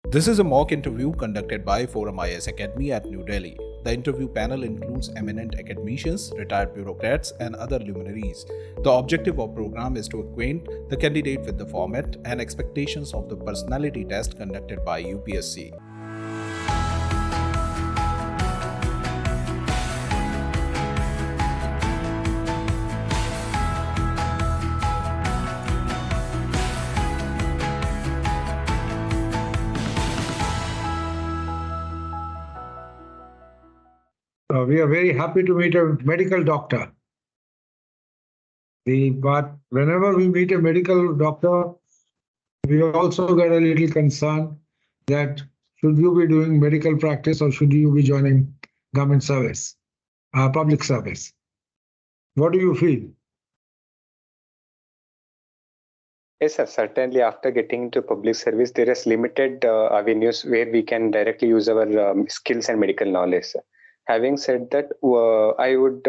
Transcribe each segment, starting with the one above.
This is a mock interview conducted by ForumIAS Academy at New Delhi. The interview panel includes eminent academicians, retired bureaucrats, and other luminaries. The objective of the program is to acquaint the candidate with the format and expectations of the personality test conducted by UPSC. We are very happy to meet a medical doctor. But whenever we meet a medical doctor, we also get a little concerned that should you be doing medical practice or should you be joining government service, public service? What do you feel? Yes, sir. Certainly, after getting into public service, there is limited avenues where we can directly use our skills and medical knowledge, sir. Having said that, I would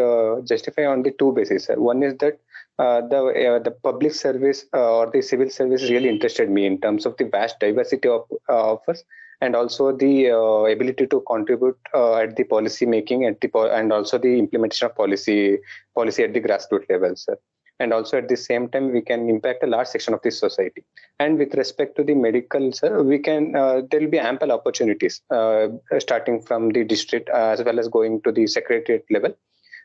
justify on the two bases, sir. One is that the public service or the civil service really interested me in terms of the vast diversity of offers and also the ability to contribute at the policy making and also the implementation of policy at the grassroots level, sir. And also at the same time, we can impact a large section of the society. And with respect to the medical, sir, we can there will be ample opportunities starting from the district as well as going to the secretariat level.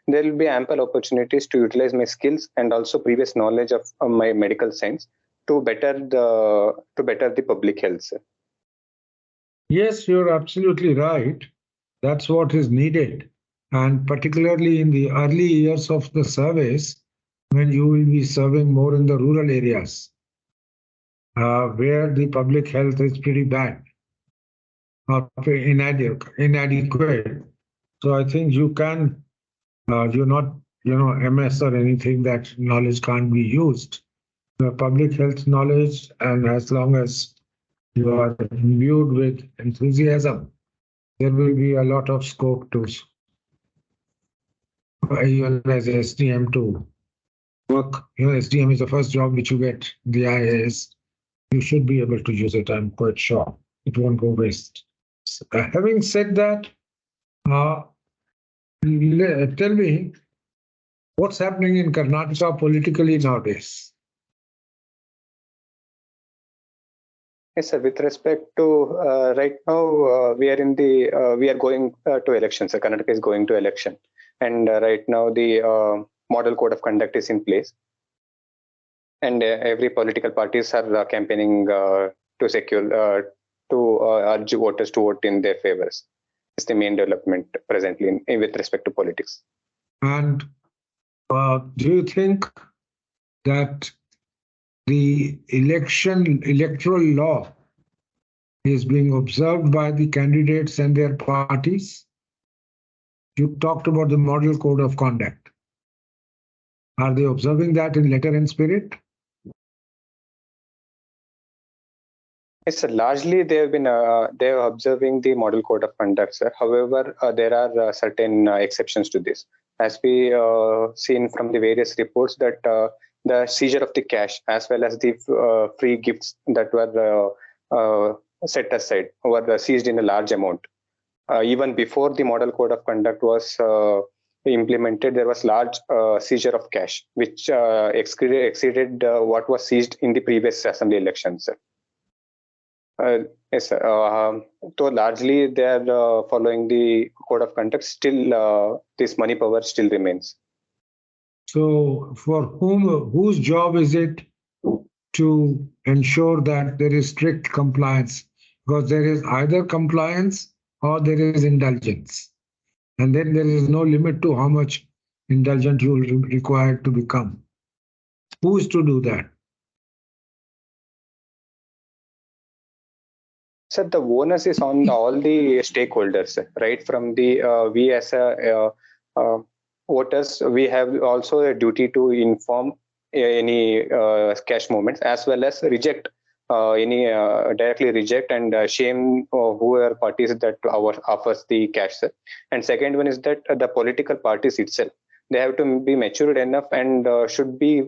There will be ample opportunities to utilize my skills and also previous knowledge of my medical science to better the public health, sir. Yes, you're absolutely right. That's what is needed. And particularly in the early years of the service, when you will be serving more in the rural areas, where the public health is pretty bad or inadequate. So I think you can, you're not, MS or anything that knowledge can't be used. The public health knowledge, and as long as you are imbued with enthusiasm, there will be a lot of scope to, even as SDM to work. SDM is the first job which you get, the IAS. You should be able to use it, I'm quite sure. It won't go waste. Having said that, tell me, what's happening in Karnataka politically nowadays? Yes, sir. With respect to right now, we are going to elections. So Karnataka is going to election, and right now the model code of conduct is in place, and every political parties are campaigning to secure to urge voters to vote in their favors. It's the main development presently with respect to politics. And do you think that the electoral law is being observed by the candidates and their parties? You talked about the model code of conduct. Are they observing that in letter and spirit? Yes, sir. Largely, they have been they are observing the model code of conduct, sir. However, there are certain exceptions to this, as we seen from the various reports that the seizure of the cash as well as the free gifts that were set aside were seized in a large amount. Even before the model code of conduct was implemented, there was large seizure of cash, which exceeded what was seized in the previous assembly elections, sir. Yes, sir. So largely they are following the code of conduct. Still, this money power still remains. So for whose job is it to ensure that there is strict compliance? Because there is either compliance or there is indulgence. And then there is no limit to how much indulgent you will be required to become. Who is to do that? So the onus is on all the stakeholders, right? From the we as voters, we have also a duty to inform any cash movements as well as reject any directly reject and shame whoever parties that offers the cash. And second one is that the political parties itself, they have to be matured enough and should be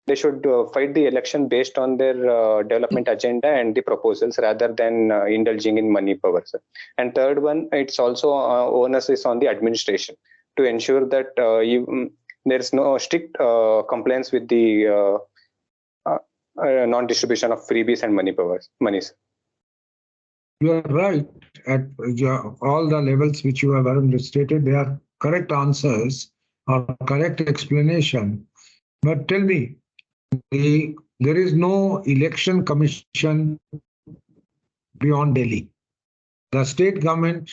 they should fight the election based on their development agenda and the proposals rather than indulging in money power, sir. And third one, it's also onus is on the administration to ensure that there is no strict compliance with the non-distribution of freebies and monies. You are right at all the levels which you have stated. They are correct answers or correct explanation. But tell me, there is no election commission beyond Delhi. The state government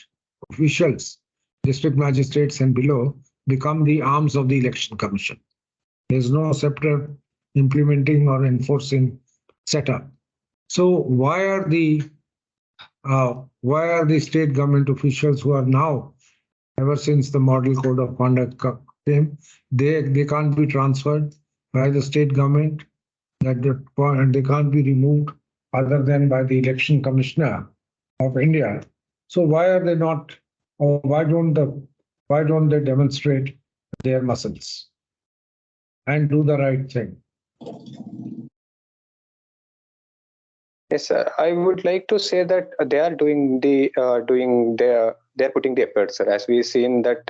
officials, district magistrates and below, become the arms of the election commission. There is no separate implementing or enforcing setup. So why are the state government officials who are now, ever since the model code of conduct came, they can't be transferred by the state government, and they can't be removed other than by the election commissioner of India. So why are they not, or why don't they demonstrate their muscles and do the right thing? Yes, sir. I would like to say that they are they're putting the effort, sir. As we've seen that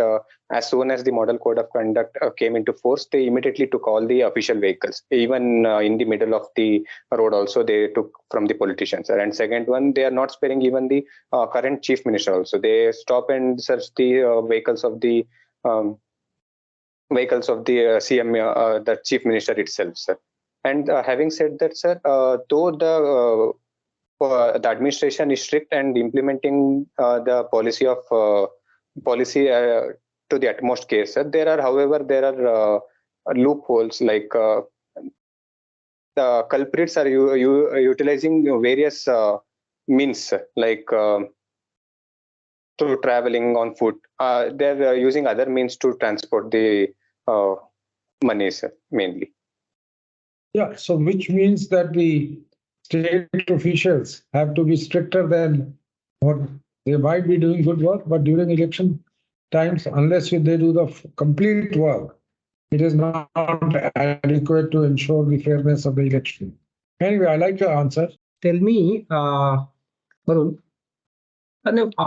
as soon as the model code of conduct came into force, they immediately took all the official vehicles. Even in the middle of the road also, they took from the politicians, sir. And second one, they are not sparing even the current chief minister also. They stop and search the vehicles of the CM, the chief minister itself, sir. And having said that, sir, though the administration is strict and implementing the policy to the utmost case, sir, however, there are loopholes, like the culprits are utilizing various means, like through traveling on foot. They're using other means to transport the money, sir, mainly. Yeah, so which means that the state officials have to be stricter than what they might be doing good work, but during election times, unless they do the complete work, it is not adequate to ensure the fairness of the election. Anyway, I like your answer. Tell me, Varun,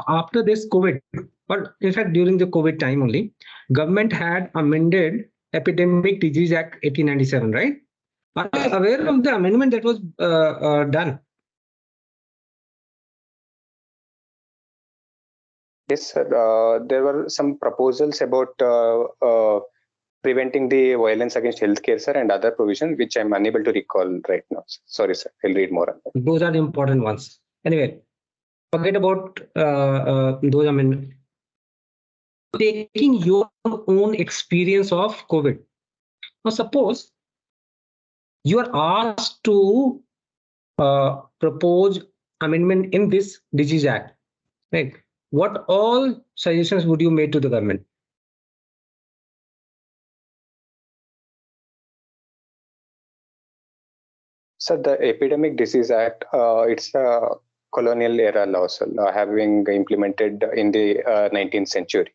after this COVID, but in fact during the COVID time only, government had amended Epidemic Disease Act 1897, right? Are you aware of the amendment that was done? Yes, sir. There were some proposals about preventing the violence against healthcare, sir, and other provisions, which I'm unable to recall right now. Sorry, sir. I'll read more on that. Those are the important ones. Anyway, forget about those amendments. Taking your own experience of COVID. Now, suppose you are asked to propose amendment in this Disease Act, right? What all suggestions would you make to the government? So the Epidemic Disease Act, it's a colonial era law, so, having implemented in the 19th century.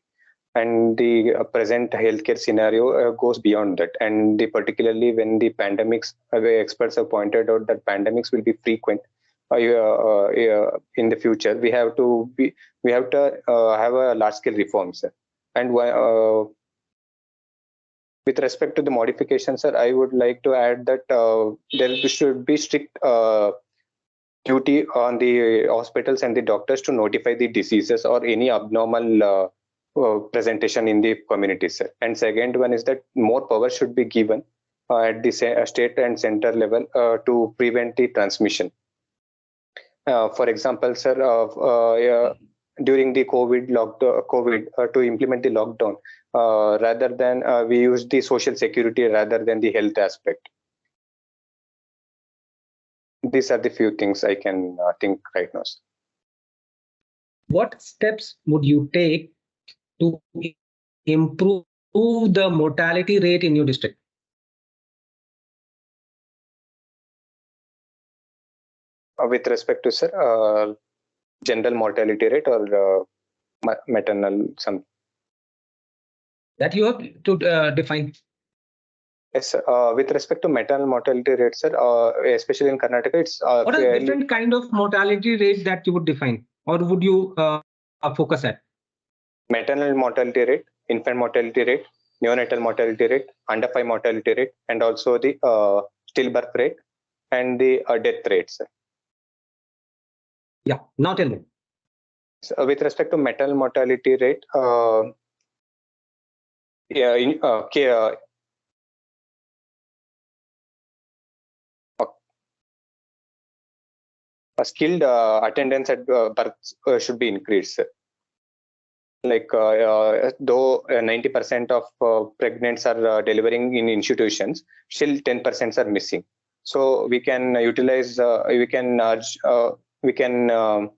And the present healthcare scenario goes beyond that. And particularly when the pandemics, experts have pointed out that pandemics will be frequent in the future. We have to have a large scale reforms. And with respect to the modifications, sir, I would like to add that there should be strict duty on the hospitals and the doctors to notify the diseases or any abnormal presentation in the community, sir. And second one is that more power should be given at the state and center level to prevent the transmission. For example, sir, during the COVID to implement the lockdown, rather than we use the social security rather than the health aspect. These are the few things I can think right now, sir. What steps would you take to improve the mortality rate in your district? With respect to, sir, general mortality rate or maternal, some that you have to define. Yes, with respect to maternal mortality rates, sir, especially in Karnataka, it's What are the fairly different kind of mortality rates that you would define, or would you focus at? maternal mortality rate, infant mortality rate, neonatal mortality rate, under 5 mortality rate, and also the stillbirth rate and the death rates. Yeah, now tell me. So, with respect to maternal mortality rate, yeah, a skilled attendance at birth should be increased. Like though 90% of pregnants are delivering in institutions, still 10% are missing. So we can utilize, we can urge, we can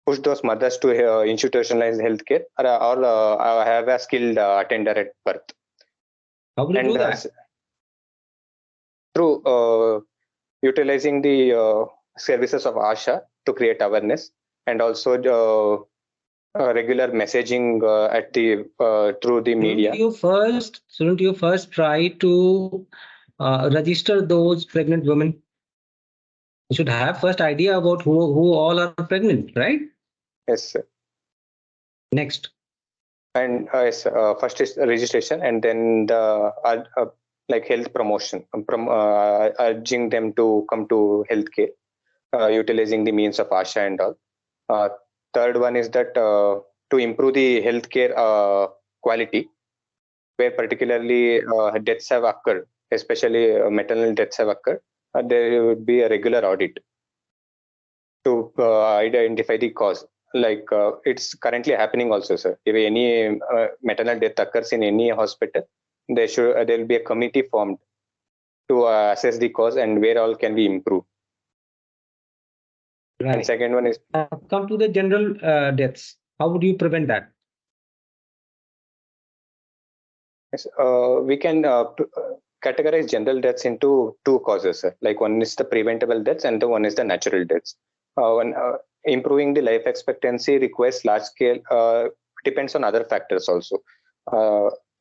push those mothers to institutionalized healthcare or have a skilled attender at birth. How would you do that? Through utilizing the services of ASHA to create awareness, and also regular messaging at the through the media. Shouldn't you first try to register those pregnant women? You should have first idea about who all are pregnant, right? Yes, sir. Next. And yes, first is registration, and then the like health promotion, urging them to come to healthcare, utilizing the means of ASHA and all. Third one is that to improve the healthcare quality, where particularly deaths have occurred, especially maternal deaths have occurred, there would be a regular audit to identify the cause. Like it's currently happening also, sir. If any maternal death occurs in any hospital, there will be a committee formed to assess the cause and where all can be improved. Right. And second one is come to the general deaths. How would you prevent that? yes, we can categorize general deaths into two causes, sir. Like one is the preventable deaths and the one is the natural deaths. Improving the life expectancy requires large scale, depends on other factors also,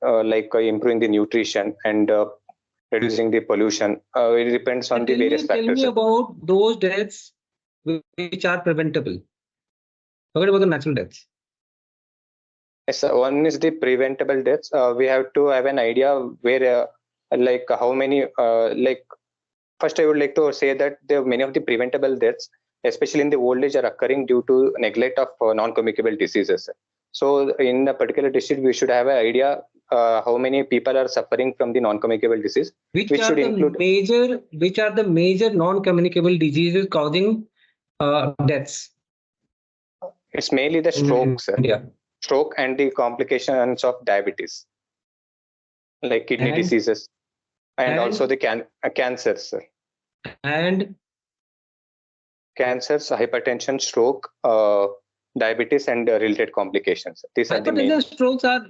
like improving the nutrition and reducing the pollution. It depends on the various factors. Tell me about those deaths which are preventable. Forget about the natural deaths. Yes, one is the preventable deaths. We have to have an idea where, like how many, like first I would like to say that there are many of the preventable deaths, especially in the old age, are occurring due to neglect of non-communicable diseases. So in a particular district, we should have an idea how many people are suffering from the non-communicable disease, which should include which are the major non-communicable diseases causing deaths. It's mainly the strokes, stroke and the complications of diabetes, like kidney diseases, and also the cancers. And cancers, hypertension, stroke, diabetes, and related complications. These are the main. Hypertension, strokes are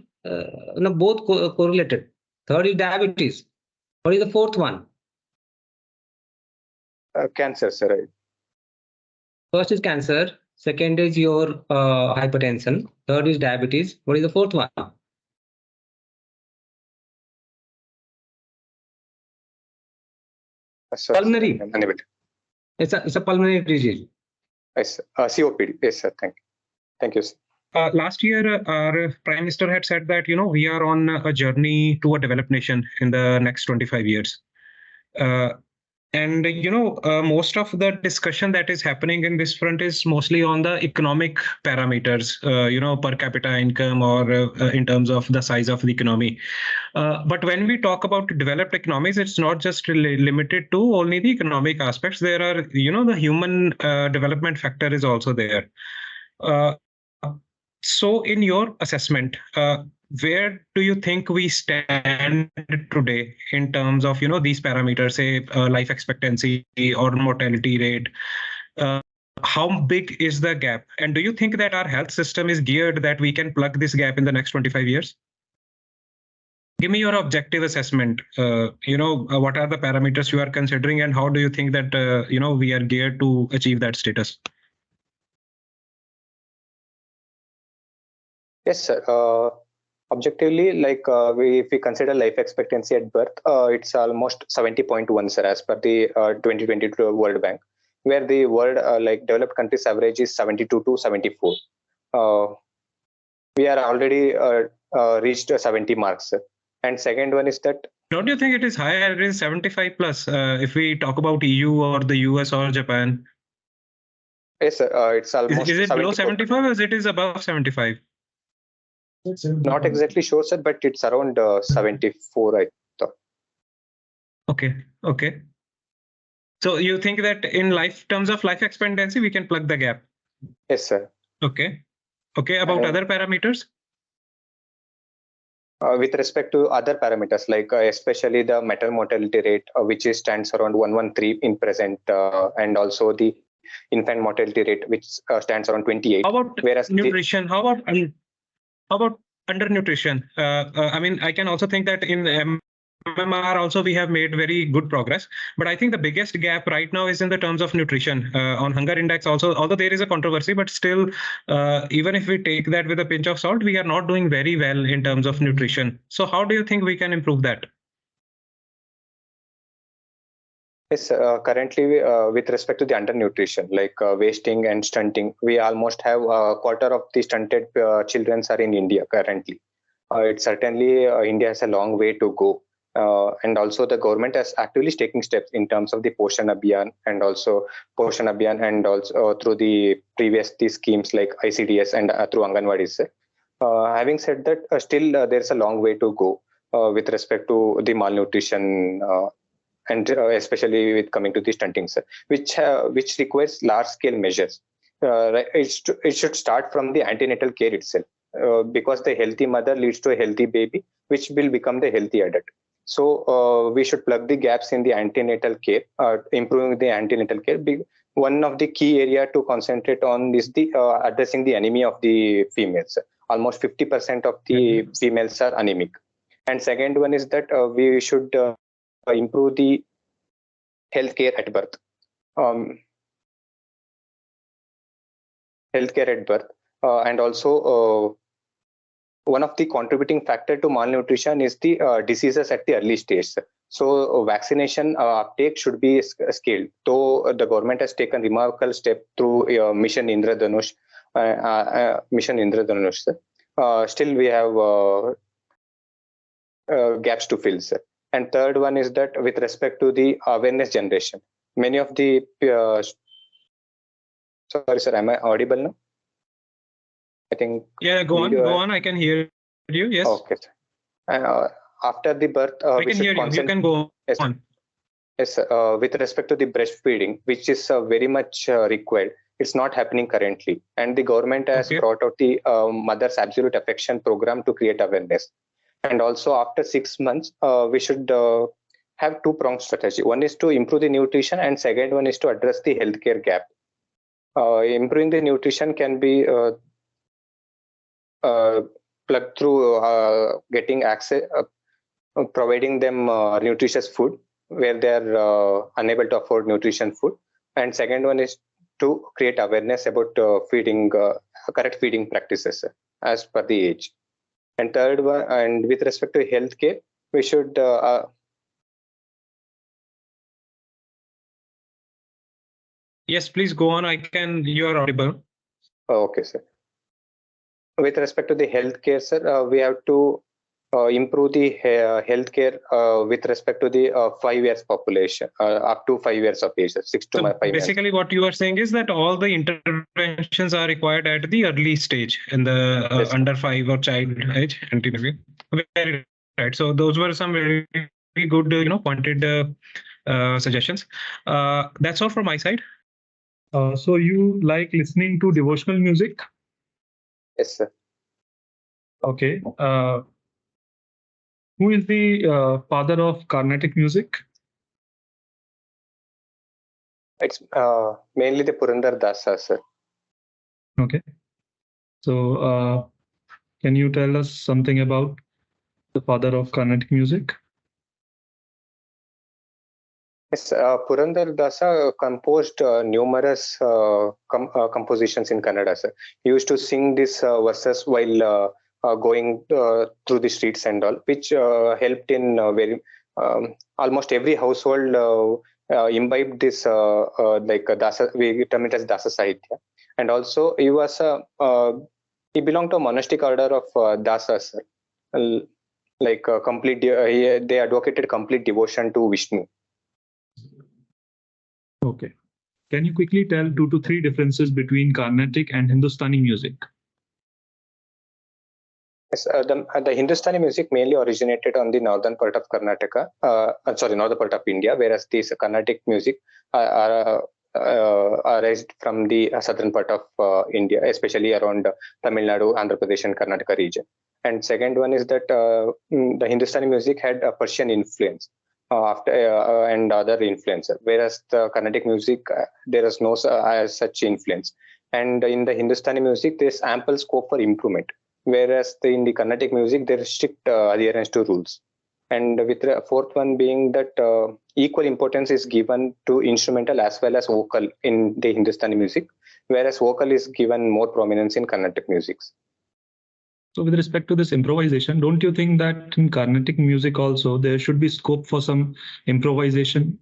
both correlated. Third is diabetes. What is the fourth one? Cancer, sir. Right. First is cancer. Second is your hypertension. Third is diabetes. What is the fourth one? Pulmonary. It's a pulmonary disease. Yes, COPD. Yes, sir. Thank you, sir. Last year, our Prime Minister had said that, we are on a journey to a developed nation in the next 25 years. And most of the discussion that is happening in this front is mostly on the economic parameters, per capita income or in terms of the size of the economy. But when we talk about developed economies, it's not just limited to only the economic aspects. There are, the human development factor is also there. So in your assessment, where do you think we stand today in terms of, these parameters, say life expectancy or mortality rate? How big is the gap? And do you think that our health system is geared that we can plug this gap in the next 25 years? Give me your objective assessment. What are the parameters you are considering and how do you think that, we are geared to achieve that status? Yes, sir. Objectively, like if we consider life expectancy at birth, it's almost 70.1, sir, as per the 2022 World Bank, where the world like developed countries average is 72 to 74. We are already reached 70 marks, sir. And second one is that. Don't you think it is higher? It is 75 plus. If we talk about EU or the US or Japan. Yes, sir. It's almost. Is it below 75 or it is above 75? Not exactly sure, sir, but it's around 74, I thought. Okay. Okay. So you think that in terms of life expectancy, we can plug the gap? Yes, sir. Okay. Okay. About other parameters? With respect to other parameters, like especially the maternal mortality rate, which stands around 113 in present, and also the infant mortality rate, which stands around 28. How about whereas nutrition? How about undernutrition? I mean, I can also think that in MMR also we have made very good progress, but I think the biggest gap right now is in the terms of nutrition. On hunger index also, although there is a controversy, but still, even if we take that with a pinch of salt, we are not doing very well in terms of nutrition. So how do you think we can improve that? Yes, currently with respect to the undernutrition, like wasting and stunting, we almost have a quarter of the stunted children are in India currently. It's certainly India has a long way to go. And also the government is actively taking steps in terms of the Poshan Abhiyan and also through the previous schemes like ICDS and through Anganwadis. Having said that, still there's a long way to go with respect to the malnutrition and especially with coming to the stunting, sir, which requires large-scale measures. It should start from the antenatal care itself, because the healthy mother leads to a healthy baby, which will become the healthy adult. So we should plug the gaps in the antenatal care, improving the antenatal care. One of the key area to concentrate on is the addressing the anemia of the females. Almost 50% of the females are anemic. And second one is that we should improve the healthcare at birth. Healthcare at birth, and also one of the contributing factor to malnutrition is the diseases at the early stage. So vaccination uptake should be scaled. Though the government has taken remarkable step through Mission Indradhanush, still we have gaps to fill, sir. And third one is that with respect to the awareness generation, many of the sorry, sir, am I audible now? I think. Yeah, go on. I can hear you. Yes. Okay. After the birth, I can hear you. You can go on. Yes, with respect to the breastfeeding, which is very much required, it's not happening currently. And the government has brought out the Mother's Absolute Affection program to create awareness. And also after 6 months, we should have two-pronged strategy. One is to improve the nutrition, and second one is to address the healthcare gap. Improving the nutrition can be plugged through getting access, providing them nutritious food where they are unable to afford nutrition food. And second one is to create awareness about feeding, correct feeding practices as per the age. And third one, and with respect to healthcare, we should yes, please go on. You are audible. Okay, sir. With respect to the healthcare, sir, we have to improve the healthcare with respect to the 5 years population, up to 5 years of age, 6 to 5 years. Basically, what you are saying is that all the interventions are required at the early stage in the under 5 or child age. Very right. So those were some very, very good, pointed suggestions. That's all from my side. So you like listening to devotional music? Yes, sir. Okay. Who is the father of Carnatic music? It's mainly the Purandar Dasa, sir. Okay. So can you tell us something about the father of Carnatic music? Yes, Purandar Dasa composed numerous compositions in Kannada, sir. He used to sing these verses while going through the streets and all, which helped in very almost every household imbibed this dasa, we term it as dasa sahitya. And also he was he belonged to a monastic order of dasas, they advocated complete devotion to Vishnu. Okay. Can you quickly tell 2 to 3 differences between Carnatic and Hindustani music? Yes, the Hindustani music mainly originated on the northern part of Karnataka, northern part of India, whereas this Carnatic music are raised from the southern part of India, especially around Tamil Nadu, Andhra Pradesh, and Karnataka region. And second one is that the Hindustani music had a Persian influence and other influence, whereas the Carnatic music there is no such influence. And in the Hindustani music, there is ample scope for improvement, whereas in the Carnatic music, there is strict adherence to rules. And with the fourth one being that equal importance is given to instrumental as well as vocal in the Hindustani music, whereas vocal is given more prominence in Carnatic music. So with respect to this improvisation, don't you think that in Carnatic music also there should be scope for some improvisation?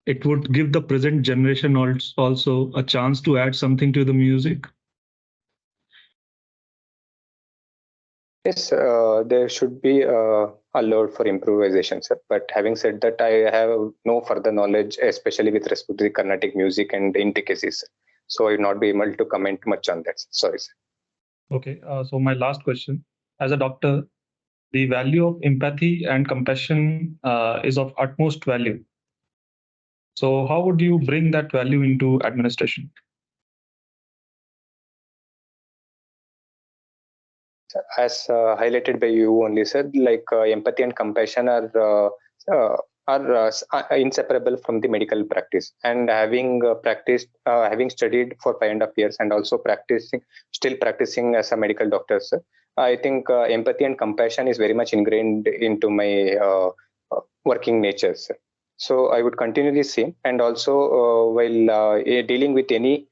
It would give the present generation also a chance to add something to the music. Yes, there should be allowed for improvisation, sir. But having said that, I have no further knowledge, especially with respect to the Carnatic music and the intricacies. So I will not be able to comment much on that. Sorry, sir. Okay, so my last question. As a doctor, the value of empathy and compassion is of utmost value. So how would you bring that value into administration? As highlighted by you only, sir, empathy and compassion are inseparable from the medical practice. And having having studied for 5.5 years and also still practicing as a medical doctor, sir, I think empathy and compassion is very much ingrained into my working nature, sir. So I would continue the same, and also while dealing with any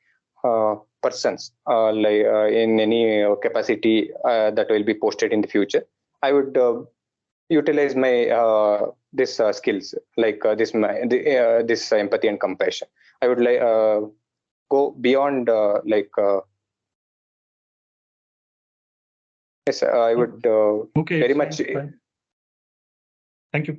persons in any capacity that will be posted in the future, I would utilize my this skills this empathy and compassion. I would go beyond yes, I would okay, very much. Thank you.